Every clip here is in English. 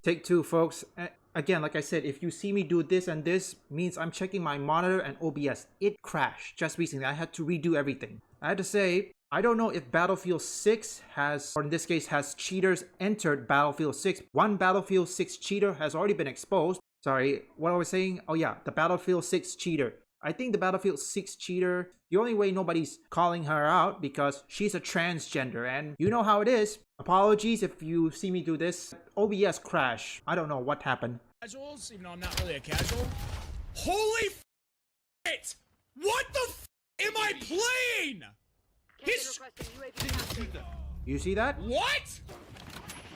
Take two, folks. Again, like I said, if you see me do this and this, means I'm checking my monitor and OBS. It crashed just recently. I had to redo everything. I had to say, I don't know if Battlefield 6 has, or in this case, has cheaters entered Battlefield 6. One Battlefield 6 cheater has already been exposed. Sorry, what I was saying? Oh yeah, the Battlefield 6 cheater. I think the Battlefield 6 cheater, the only way nobody's calling her out because she's a transgender, and you know how it is. Apologies if you see me do this. OBS crash. I don't know what happened. Casuals, even though I'm not really a casual. Holy it! What the am I playing? You see that? What?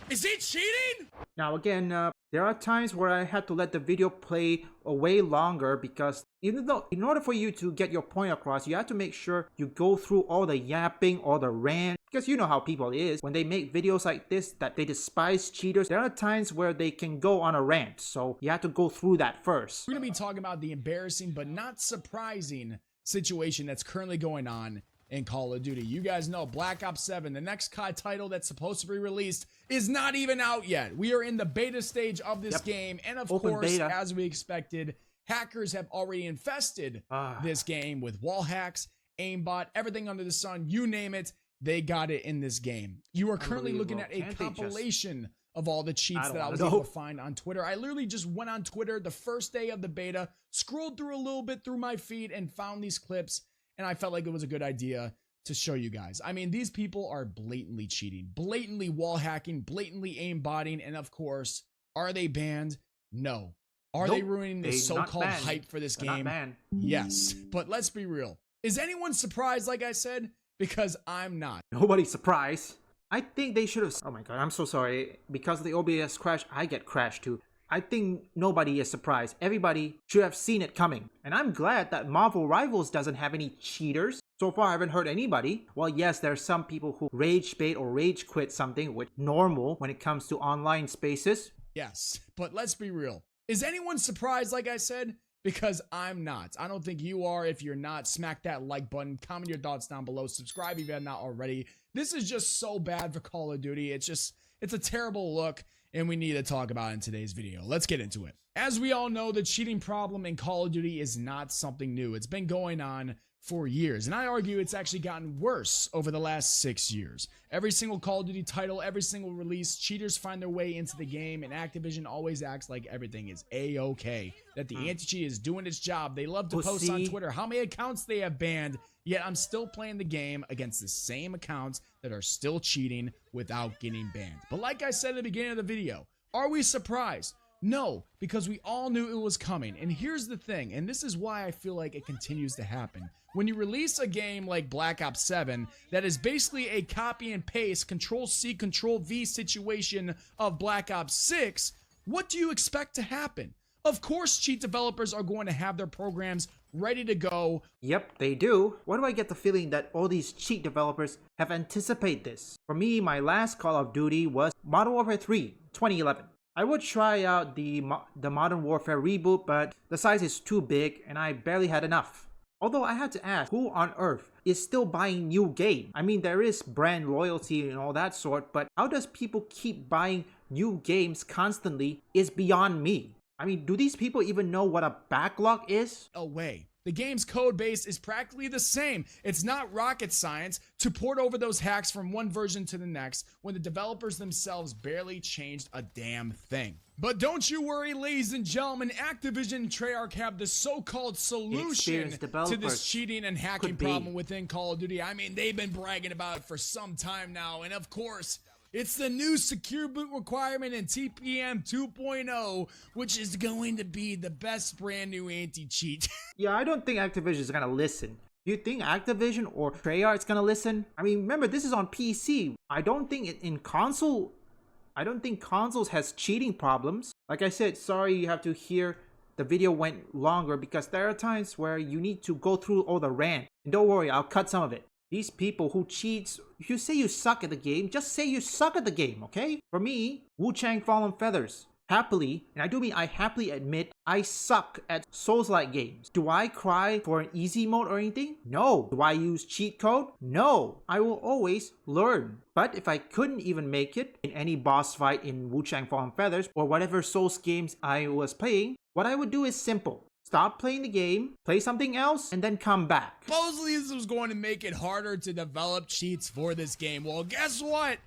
Is he cheating? Now again, there are times where I had to let the video play way longer because even though in order for you to get your point across, you have to make sure you go through all the yapping, all the rant, because you know how people is. When they make videos like this that they despise cheaters, there are times where they can go on a rant, so you have to go through that first. We're gonna be talking about the embarrassing but not surprising situation that's currently going on in Call of Duty. You guys know Black Ops 7, the next COD title that's supposed to be released, is not even out yet. We are in the beta stage of this game, and of Open course, beta. as we expected, hackers have already infested this game with wall hacks, aimbot, everything under the sun, you name it, they got it in this game. You are currently looking at a compilation of all the cheats that I was able to find on Twitter. I literally just went on Twitter the first day of the beta, scrolled through a little bit through my feed, and found these clips, and I felt like it was a good idea to show you guys. I mean, these people are blatantly cheating, blatantly wall hacking, blatantly aimbotting, and of course, are they banned? No. Are they ruining the so-called hype for this game? Yes, but let's be real. Is anyone surprised, like I said? Because I'm not. Nobody's surprised. I think they should have... Oh my god, I'm so sorry. Because of the OBS crash, I get crashed too. I think nobody is surprised. Everybody should have seen it coming. And I'm glad that Marvel Rivals doesn't have any cheaters. So far, I haven't heard anybody. Well, yes, there are some people who rage bait or rage quit something, which is normal when it comes to online spaces. Yes, but let's be real. Is anyone surprised, like I said? Because I'm not. I don't think you are. If you're not, smack that like button, comment your thoughts down below, subscribe if you're not already. This is just so bad for Call of Duty. It's a terrible look, and we need to talk about it in today's video. Let's get into it. As we all know, the cheating problem in Call of Duty is not something new. It's been going on for years, and I argue it's actually gotten worse over the last 6 years. Every single Call of Duty title, every single release, cheaters find their way into the game, and Activision always acts like everything is a-okay, that the anti-cheat is doing its job. They love to post on Twitter how many accounts they have banned, yet I'm still playing the game against the same accounts that are still cheating without getting banned. But like I said at the beginning of the video, are we surprised? No, because we all knew it was coming. And here's the thing, and this is why I feel like it continues to happen. When you release a game like Black Ops 7 that is basically a copy and paste, Control-C, Control-V situation of Black Ops 6, what do you expect to happen? Of course, cheat developers are going to have their programs ready to go. Yep, they do. Why do I get the feeling that all these cheat developers have anticipated this? For me, my last Call of Duty was Modern Warfare 3, 2011. I would try out the Modern Warfare reboot, but the size is too big and I barely had enough. Although I had to ask, who on earth is still buying new game? I mean, there is brand loyalty and all that sort, but how does people keep buying new games constantly is beyond me. I mean, do these people even know what a backlog is? Away. The game's code base is practically the same. It's not rocket science to port over those hacks from one version to the next when the developers themselves barely changed a damn thing. But don't you worry, ladies and gentlemen, Activision and Treyarch have the so-called solution to this cheating and hacking problem within Call of Duty. I mean, they've been bragging about it for some time now, and of course, it's the new secure boot requirement in TPM 2.0, which is going to be the best brand new anti-cheat. Yeah, I don't think Activision is gonna listen. Do you think Activision or Treyarch is gonna listen? I mean, remember, this is on PC. I don't think consoles has cheating problems. Like I said, sorry you have to hear the video went longer because there are times where you need to go through all the rant. And don't worry, I'll cut some of it. These people who cheats, if you say you suck at the game, just say you suck at the game, okay? For me, Wu Chang Fallen Feathers happily, and I do mean I happily admit, I suck at Souls-like games. Do I cry for an easy mode or anything? No. Do I use cheat code? No. I will always learn. But if I couldn't even make it in any boss fight in Wu-Chang Fallen Feathers or whatever Souls games I was playing, what I would do is simple. Stop playing the game, play something else, and then come back. Supposedly this was going to make it harder to develop cheats for this game. Well, guess what?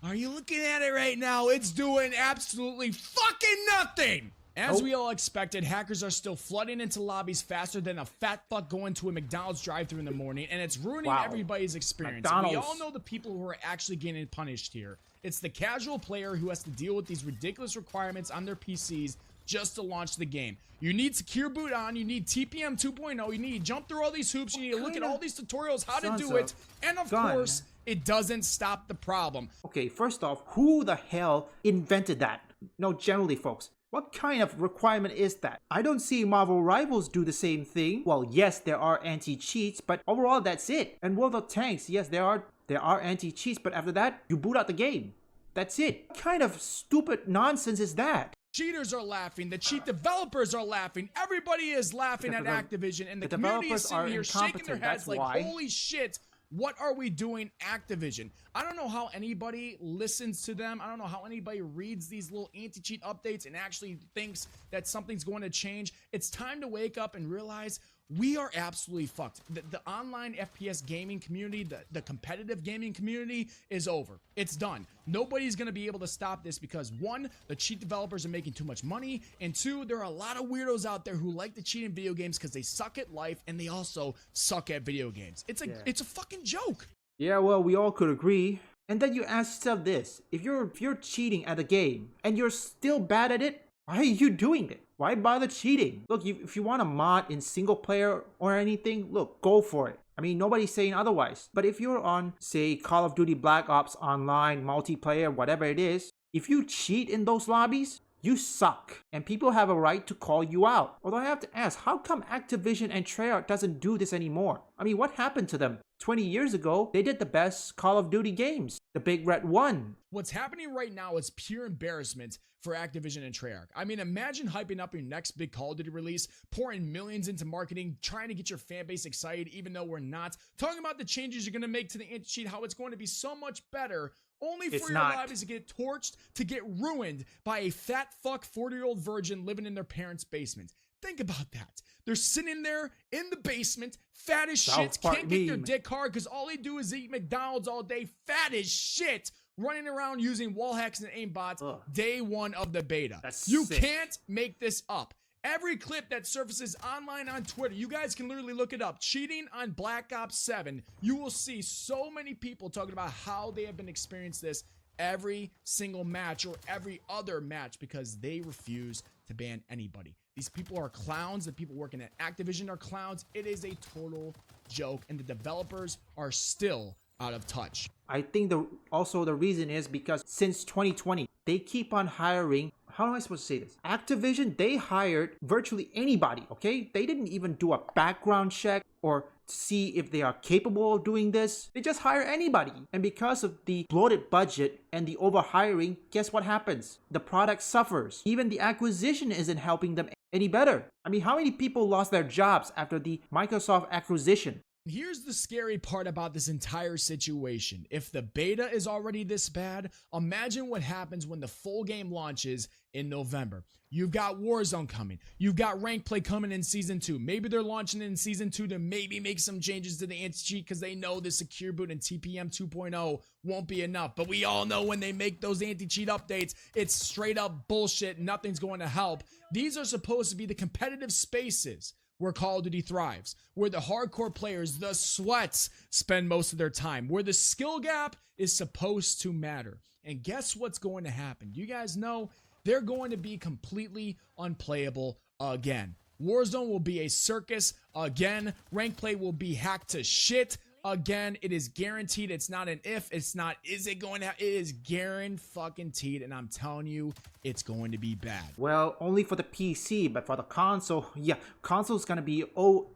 Are you looking at it right now? It's doing absolutely fucking nothing! As we all expected, hackers are still flooding into lobbies faster than a fat fuck going to a McDonald's drive-thru in the morning, and it's ruining everybody's experience. We all know the people who are actually getting punished here. It's the casual player who has to deal with these ridiculous requirements on their PCs just to launch the game. You need secure boot on, you need TPM 2.0, you need to jump through all these hoops, you need to look at all these tutorials how to do it, and of course, it doesn't stop the problem. Okay, first off, who the hell invented that? No, generally, folks. What kind of requirement is that? I don't see Marvel Rivals do the same thing. Well, yes, there are anti-cheats, but overall, that's it. And World of Tanks, yes, there are anti-cheats, but after that, you boot out the game. That's it. What kind of stupid nonsense is that? Cheaters are laughing, the cheat developers are laughing, everybody is laughing at Activision, and the community is sitting here shaking their heads like, holy shit, what are we doing, Activision? I don't know how anybody listens to them. I don't know how anybody reads these little anti-cheat updates and actually thinks that something's going to change. It's time to wake up and realize we are absolutely fucked. The online FPS gaming community, the competitive gaming community is over. It's done. Nobody's going to be able to stop this because one, the cheat developers are making too much money, and two, there are a lot of weirdos out there who like to cheat in video games because they suck at life and they also suck at video games. It's a fucking joke. Yeah, well, we all could agree. And then you ask yourself this, if you're cheating at a game and you're still bad at it, why are you doing it? Why bother cheating? Look, if you want a mod in single player or anything, look, go for it. I mean, nobody's saying otherwise. But if you're on, say, Call of Duty Black Ops Online, multiplayer, whatever it is, if you cheat in those lobbies, you suck. And people have a right to call you out. Although I have to ask, how come Activision and Treyarch doesn't do this anymore? I mean, what happened to them? 20 years ago, they did the best Call of Duty games. The Big Red 1. What's happening right now is pure embarrassment for Activision and Treyarch. I mean, imagine hyping up your next big Call of Duty release, pouring millions into marketing, trying to get your fan base excited, even though we're not. Talking about the changes you're going to make to the anti-cheat, how it's going to be so much better, only for your lives to get torched, to get ruined by a fat fuck 40-year-old virgin living in their parents' basement. Think about that. They're sitting there in the basement, fat as shit, can't get their dick hard because all they do is eat McDonald's all day, fat as shit, running around using wall hacks and aimbots. Day one of the beta. You can't make this up. Every clip that surfaces online on Twitter, you guys can literally look it up. Cheating on Black Ops 7, you will see so many people talking about how they have been experiencing this every single match or every other match because they refuse to ban anybody. These people are clowns. The people working at Activision are clowns. It is a total joke, and the developers are still out of touch. I think also the reason is because since 2020, they keep on hiring. How am I supposed to say this? Activision, they hired virtually anybody, okay? They didn't even do a background check or see if they are capable of doing this. They just hire anybody. And because of the bloated budget and the overhiring, guess what happens? The product suffers. Even the acquisition isn't helping them any better. I mean, how many people lost their jobs after the Microsoft acquisition? Here's the scary part about this entire situation. If the beta is already this bad, imagine what happens when the full game launches in November. You've got Warzone coming. You've got Rank Play coming in Season 2. Maybe they're launching in Season 2 to maybe make some changes to the anti-cheat because they know the Secure Boot and TPM 2.0 won't be enough. But we all know when they make those anti-cheat updates, it's straight up bullshit. Nothing's going to help. These are supposed to be the competitive spaces where Call of Duty thrives, where the hardcore players, the sweats, spend most of their time, where the skill gap is supposed to matter. And guess what's going to happen? You guys know they're going to be completely unplayable again. Warzone will be a circus again. Rank play will be hacked to shit again. It is guaranteed. It's not an if. It's not is it going to happen. It is guaranteed. And I'm telling you, it's going to be bad. Well, only for the PC, but for the console, yeah, console's going to be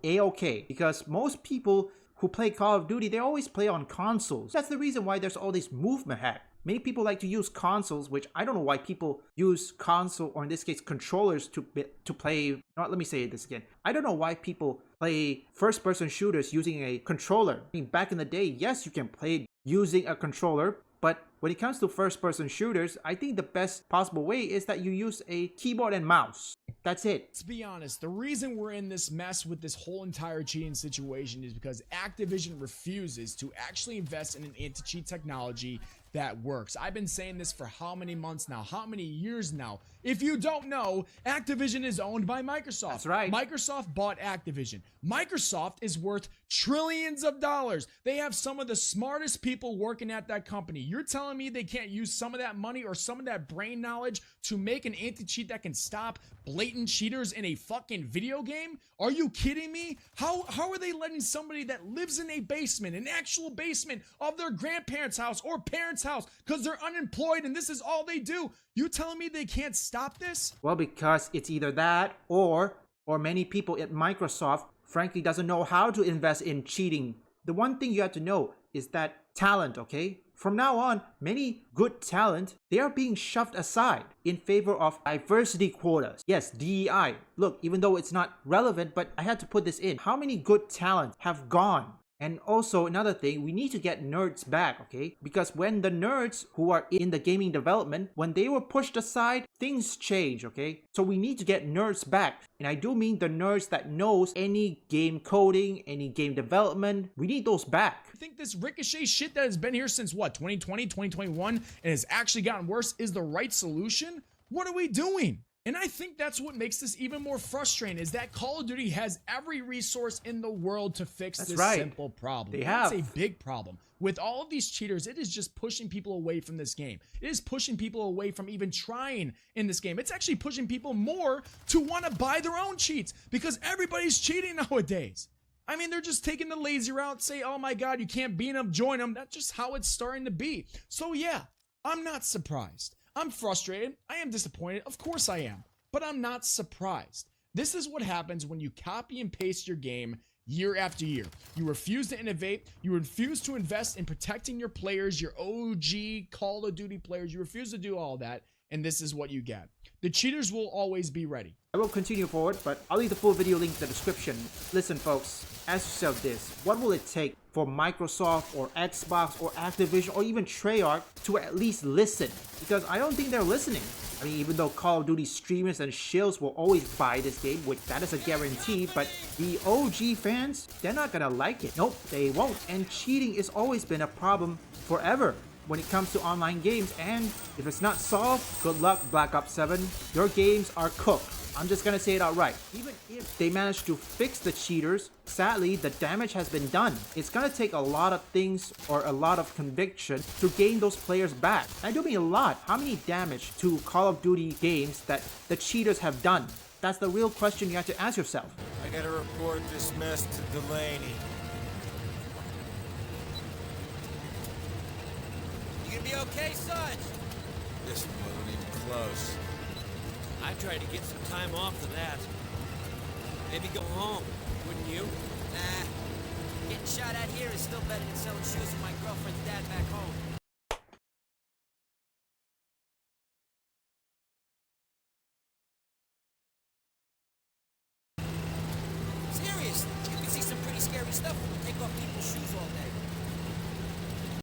A-okay. Because most people who play Call of Duty, they always play on consoles. That's the reason why there's all this movement hack. Many people like to use consoles, which I don't know why people use console, or in this case controllers, to play. Not, let me say this again. I don't know why people play first-person shooters using a controller. I mean, back in the day, yes, you can play using a controller, but when it comes to first-person shooters, I think the best possible way is that you use a keyboard and mouse. That's it. Let's be honest, the reason we're in this mess with this whole entire cheating situation is because Activision refuses to actually invest in an anti-cheat technology that works. I've been saying this for how many months now? How many years now? If you don't know, Activision is owned by Microsoft. That's right. Microsoft bought Activision. Microsoft is worth trillions of dollars. They have some of the smartest people working at that company. You're telling me they can't use some of that money or some of that brain knowledge to make an anti-cheat that can stop blatant cheaters in a fucking video game? Are you kidding me? How are they letting somebody that lives in a basement, an actual basement of their grandparents' house or parents' house, because they're unemployed and this is all they do? You telling me they can't stop this? Well, because it's either that or many people at Microsoft frankly doesn't know how to invest in cheating. The one thing you have to know is that talent, okay? From now on, many good talent, they are being shoved aside in favor of diversity quotas. Yes, DEI. Look, even though it's not relevant, but I had to put this in. How many good talent have gone? And also another thing, we need to get nerds back, okay? Because when the nerds who are in the gaming development, when they were pushed aside, things change, okay? So we need to get nerds back. And I do mean the nerds that knows any game coding, any game development. We need those back. I think this Ricochet shit that has been here since what, 2020, 2021, and has actually gotten worse is the right solution? What are we doing? And I think that's what makes this even more frustrating, is that Call of Duty has every resource in the world to fix this simple problem. They That's have. a big problem. With all of these cheaters, it is just pushing people away from this game. It is pushing people away from even trying in this game. It's actually pushing people more to want to buy their own cheats, because everybody's cheating nowadays. I mean, they're just taking the lazy route, say, oh my God, you can't beat them, join them. That's just how it's starting to be. So yeah, I'm not surprised. I'm frustrated. I am disappointed. Of course I am. But I'm not surprised. This is what happens when you copy and paste your game year after year. You refuse to innovate. You refuse to invest in protecting your players, your OG Call of Duty players. You refuse to do all that. And this is what you get. The cheaters will always be ready. I will continue forward, but I'll leave the full video link in the description. Listen, folks, ask yourself this. What will it take for Microsoft or Xbox or Activision or even Treyarch to at least listen? Because I don't think they're listening. I mean, even though Call of Duty streamers and shills will always buy this game, which that is a guarantee, but the OG fans, they're not gonna like it. Nope, they won't. And cheating has always been a problem forever when it comes to online games, and if it's not solved, good luck, Black Ops 7. Your games are cooked. I'm just gonna say it outright. Even if they manage to fix the cheaters, sadly, the damage has been done. It's gonna take a lot of things or a lot of conviction to gain those players back. I do mean a lot. How many damage to Call of Duty games that the cheaters have done? That's the real question you have to ask yourself. I gotta report this mess to Delaney. You gonna be okay, Sarge? This one wasn't even close. I tried to get some time off for that. Maybe go home, wouldn't you? Nah. Getting shot at here is still better than selling shoes with my girlfriend's dad back home.